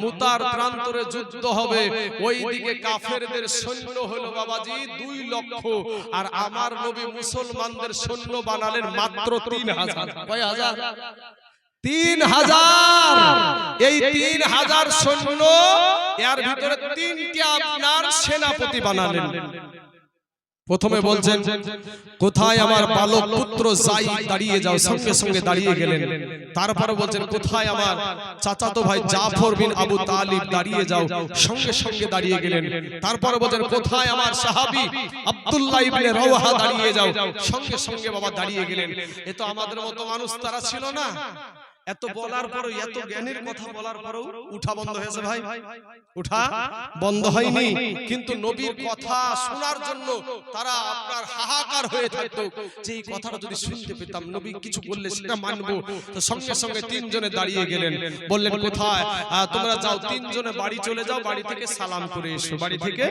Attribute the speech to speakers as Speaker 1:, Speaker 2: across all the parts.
Speaker 1: মুতার প্রান্তরে যুদ্ধ হবে, ওইদিকে কাফেরদের সৈন্য হলো বাবাজি 2 লক্ষ, আর আমার নবী মুসলমানদের সৈন্য বানালেন মাত্র 3000। কয় হাজার? 3000। এই 3000 সৈন্য, এর ভিতরে 3টি আপনার সেনাপতি বানালেন। প্রথমে বলছেন কোথায় আমার বালক পুত্র যাই, দাঁড়িয়ে যাও, সঙ্গে সঙ্গে দাঁড়িয়ে গেলেন। তারপরে বলছেন কোথায় আমার চাচাতো ভাই জাফর বিন আবু তালিব, দাঁড়িয়ে যাও, সঙ্গে সঙ্গে দাঁড়িয়ে গেলেন। তারপরে বলছেন কোথায় আমার সাহাবী আব্দুল্লাহ ইবনে রাওহা, দাঁড়িয়ে যাও, সঙ্গে সঙ্গে বাবা দাঁড়িয়ে গেলেন। এ তো আমাদের মতো মানুষ তারা ছিল না। এত বলার পরও, এত জ্ঞানের কথা বলার পরও উঠা বন্ধ হয়েছে ভাই, উঠা বন্ধ হয়নি। কিন্তু নবীর কথা শোনার জন্য তারা আপনার হাহাকার হয়ে থাকতো যে এই কথাটা যদি শুনতে পেতাম, নবী কিছু বললে সেটা মানবো। তো সঙ্গে সঙ্গে 3 জনে দাঁড়িয়ে গেলেন, বললেন কোথায়? তোমরা যাও, 3 জনে বাড়ি চলে যাও, বাড়ি থেকে সালাম করে এসো, বাড়ি থেকে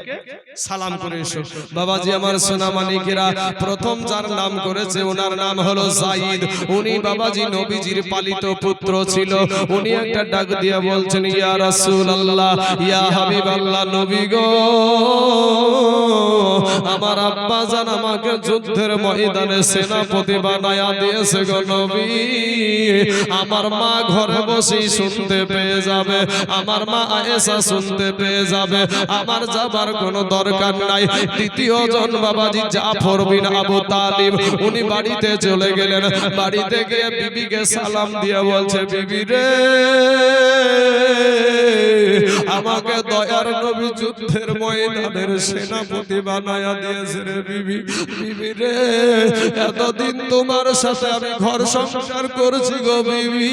Speaker 1: সালাম করে এসো। বাবাজি আমার সোনা মানিকেরা, প্রথম যার নাম করেছে ওনার নাম হলো যায়েদ। উনি বাবাজি নবীজির পালিত পুত্র ছিল। উনি একটা ডাক দিয়ে বলছেন ইয়া রাসূলুল্লাহ, ইয়া হাবিবাল্লাহ, নবী গো, আমার আব্বা জান আমাকে যুদ্ধের ময়দানে সেনাপতি বানায়া দিয়েছে গো নবী। আমার মা ঘরে বসেই শুনতে পেয়ে যাবে, আমার মা আয়েশা শুনতে পেয়ে যাবে, আমার যাবার কোনো দরকার নাই। দ্বিতীয় জন বাবাজি জাফর বিন আবু তালিব, উনি বাড়িতে চলে গেলেন। বাড়িতে গিয়ে বিবিকে সালাম দিয়ে বলছে বিবি রে, আমাকে দয়ার নবী যুদ্ধের ময়দানের সেনাপতি বানায়া দিয়েছে রে বিবি। বিবি রে, এতদিন তোমার সাথে আমি ঘর সংসার করছি গো বিবি,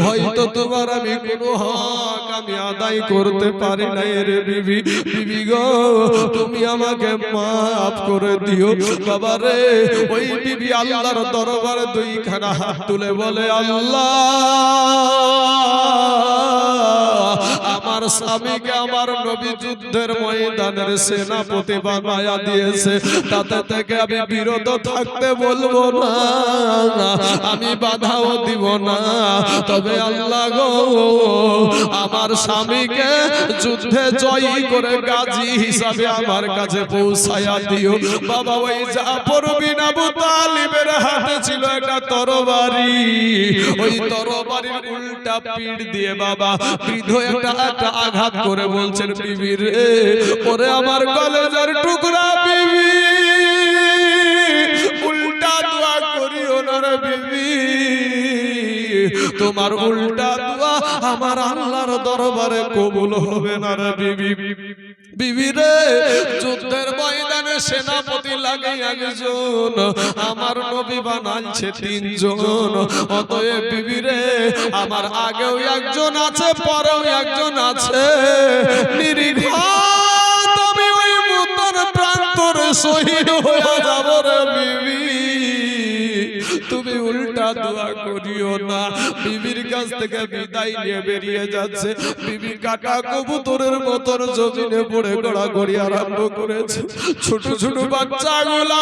Speaker 1: হয়তো তোমার আমি কোনো হক আমি আদায় করতে পারি নাই রে বিবি। বিবি গো, তুমি আমাকে মাফ করে দিও বাবা রে। ওই বিবি আল্লাহর দরবারে 2 খানা হাত তুলে বলে আল্লাহ, আমার স্বামীকে আমার নবী যুদ্ধের ময়দানের সেনাপতি বানায়া দিয়েছে, তাতে থেকে আমি বিরত থাকতে বলবো না, আমি বাধাও দিব না। তবে আল্লাহ গো, আমার স্বামীকে যুদ্ধে জয়ী করে গাজী হিসাবে আমার কাছে পৌঁছায়া দিও বাবা। ওই জাফর বিন আবু তালিবের হাতে ছিল একটা তরবারি, ওই তরবারির উল্টা পিঠ দিয়ে বাবা বৃদ্ধ একটা আঘাত করে বলছেন বিবি রে, ওরে আমার কলেজের টুকরা বিবি, উল্টা দোয়া করিও না রে বিবি, তোমার উল্টা দোয়া আমার আল্লাহর দরবারে কবুল হবে না রে বিবি। বিবি রে, যুদ্ধের ময়দানে সেনাপতি লাগে 1 জন, আমার নবী বানাচ্ছে 3 জন। অতএব বিবি রে, আমার আগেও 1 জন আছে, পরেও 1 জন আছে, নিরীহ তুমি ওই মুতার প্রান্তরে শহীদ হয়ে যাব রে বিবি, তুমি উল্টা দোয়া করিও না। বিবির কাছ থেকে বিদায় নিয়ে বেরিয়ে যাচ্ছে। বিবি কাটা কবুতরের মতন জমিনে পড়ে গড়াগড়ি আরম্ভ করেছে। ছোট ছোট বাচ্চাগুলা,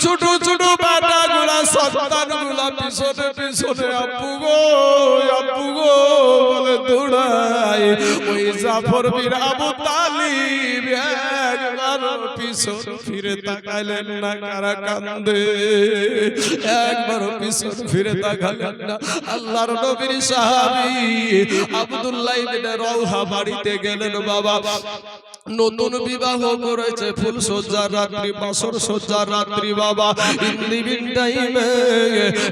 Speaker 1: ছোট ছোট বাটাগুলা, সন্তানগুলা পিছনে পিছনে আব্বু গো বলে দৌড়ায়। ওই জাফর বিন আবু তালিব একবার পিছন ফিরে তাকাইলেন না, কারা কান্দে, একবার পিছন ফিরে তাকালেন না। আল্লাহর নবীর সাহাবী আব্দুল্লাহ ইবনে রাওহা বাড়িতে গেলেন বাবা। নতুন বিবাহ করেছে, ফুল সজ্জার রাত্রি, বাসর সজ্জার রাত্রি বাবা। ইভিনিং টাইমে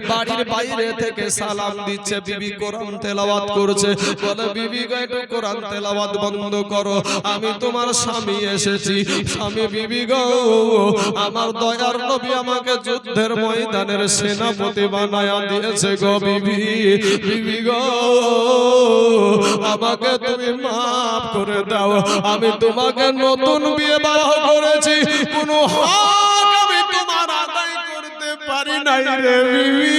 Speaker 1: বাড়ির বাইরে থেকে সালাম দিচ্ছে, বিবি কোরআন তেলাওয়াত করছে। বলে বিবি গো, একটু কোরআন তেলাওয়াত বন্ধ করো, আমি তোমার স্বামী এসেছি। স্বামী, বিবি গো, আমার দয়ার নবী আমাকে যুদ্ধের ময়দানের সেনাপতি বানায়া দিয়েছে গো বিবি। বিবি গো, আমাকে তুমি মাফ করে দাও, আমি তোমাকে নতুন বিয়ে বিবাহ করেছি, কোনো হক আমি তোমার আদায় করতে পারি নাই রে বিবি।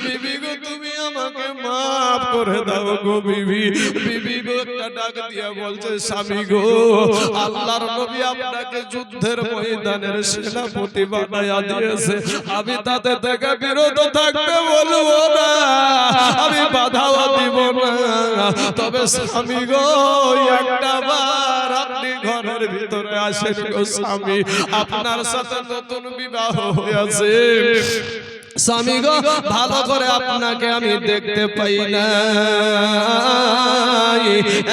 Speaker 1: বিবি গো, তুমি আমাকে মাফ করে দাও গো বিবি। বিবি একটা ডাক দিয়া বলছে স্বামী গো, আল্লাহর নবী আপনাকে যুদ্ধের ময়দানের সেনাপতি বানায়া দিয়েছে, আমি তাতে থেকে বিরত থাকতে বলবো না, আমি বাধাও দিব না, তবে স্বামী গো একটা বার আপনি ঘরের ভিতরে আসেন গো স্বামী, আপনার সাথে নতুন বিবাহ হয়েছে স্বামী গো, ভালো করে আপনাকে আমি দেখতে পাই না,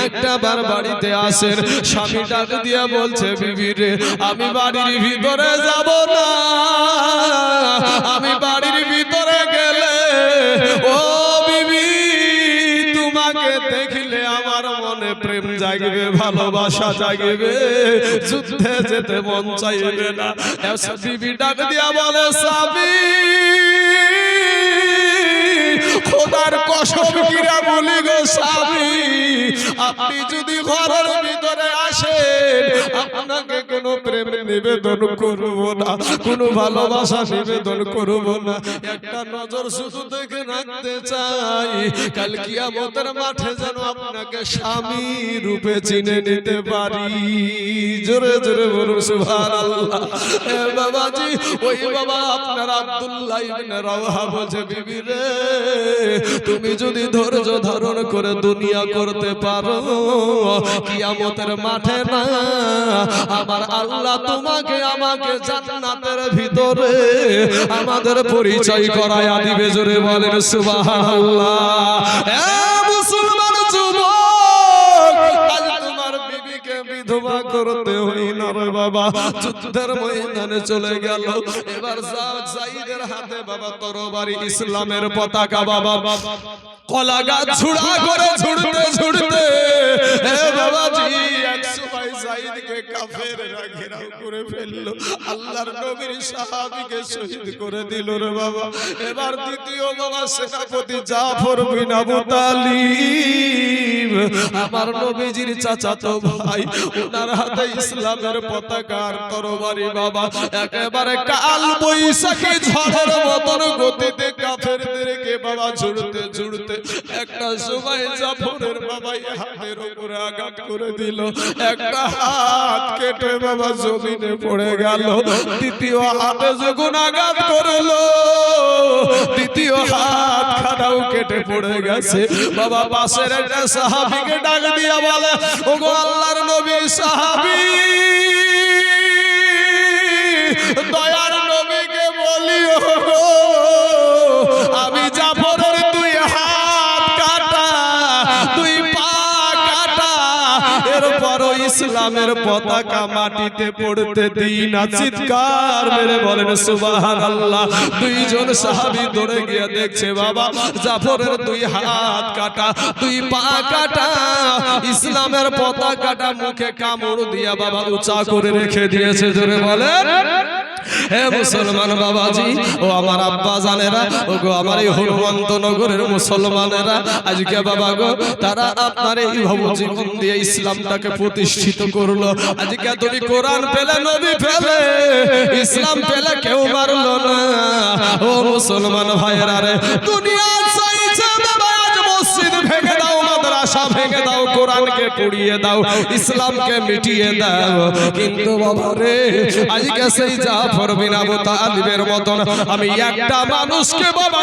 Speaker 1: একটা বার বাড়িতে আসেন। স্বামী ডাক দিয়া বলছে বিবি রে, আমি বাড়ির ভিতরে যাব না, আমি বাড়ির ভিতরে গেলে ও বিবি তোমাকে দেখলে আমার মনে প্রেম জাগবে, ভালোবাসা জাগবে, যুদ্ধে যেতে মন চাইবে না। বিবি ডাক দিয়া বলে স্বামী খোদার কসম কিরা বলি গো স্বামী, আপনি যদি ঘরের ভিতরে আসেন আপনাকে কোনো প্রেম নিবেদন করব না, কোনো ভালোবাসা নিবেদন করব না, একটা নজর শুধু দেখে রাখতে চাই, কাল কিয়ামতের মাঠে যেন আপনাকে স্বামী রূপে চিনে নিতে পারি। জোরে জোরে বলুন সুবহানাল্লাহ। এ বাবাজি, ওই বাবা আপনার আব্দুল্লাহ ইবনে রাওহা বলছে বিবি রে, তুমি যদি ধৈর্য ধারণ করে দুনিয়া করতে পারো, কিয়ামতের মাঠে না আমার আল্লাহ তোমাকে আমাকে জান্নাতের ভিতরে আমাদের পরিচয় করায়া দিবে। জোরে বলেন সুবহানাল্লাহ। এ মুসলমান যুবক, আজ তোমার বিবিকে বিধবা করতে হই না রে বাবা, যুদ্ধের ময়দানে চলে গেল, এবার যায়েদের হাতে বাবা তরবারি ইসলামের পতাকা, বাবা কলা গাছ ঝুড়া করে ঝুড়তে ঝুড়তে হে বাবাজি একসময় যায়েদকে কাফেররা ঘেরাও করে ফেললো, আল্লাহর নবীর সাহাবীকে শহীদ করে দিল রে বাবা। এবার দ্বিতীয় বাবা সেনাপতি জাফর বিন আবু তালিব, আমার নবীজির চাচাতো ভাই, ওনার হাতে ইসলামের পতাকা আর তরবারি বাবা, একেবারে কাল বৈশাখী ঝড়ের মতন গতিতে কাফেরদেরকে বাবা ঝুড়তে ঝুড়তে একটা সময় জাফরের বাবা হাতের উপরে আঘাত করে দিল, একটা হাত কেটে বাবা জমিনে পড়ে গেল, দ্বিতীয় হাতে যখন আঘাত করলো দ্বিতীয় হাত খানাও কেটে পড়ে গেছে বাবা। পাশের একটা সাহাবীকে ডাক দিয়া বলে, ওগো আল্লাহর নবী সাহাবী, দয়ার নবীকে বলিও আমি জাফরের দুই হাত কাটা, দুই পা কাটা, এরপরও ইসলামের পতাকা মাটিতে পড়তে দিই না। চিৎকার মেরে বলেন সুবহানাল্লাহ। দুইজন সাহাবী দৌড়ে গিয়ে দেখছে বাবা জাফরের দুই হাত কাটা, দুই পা কাটা, ইসলামের পতাকাটা মুখে কামড় দিয়া বাবা উঁচা করে রেখে দিয়েছে। জোরে বলেন হে মুসলমান বাবাজি, ও আমার আব্বা জানেরা, ও গো আমার এই হনুমন্ত নগরের মুসলমানেরা, আজকে বাবা গো তারা আপনার এই জীবন দিয়ে ইসলামটাকে প্রতিষ্ঠিত করলো। আজকে তুমি কোরআন পেলে, নবী পেলে, ইসলাম পেলে, কেউ মারলো না। ও মুসলমান ভাইয়েরা রে, দুনিয়া চাইছে বাবা আজ মসজিদ ভেঙে দাও, মাদ্রাসা ভেঙে দাও, কোরআনকে পুড়িয়ে দাও, ইসলামকে মিটিয়ে দাও, কিন্তু বাবা রে আজকে সেই জাফর বিন আবু তালিবের মতন আমি একটা মানুষকে বাবা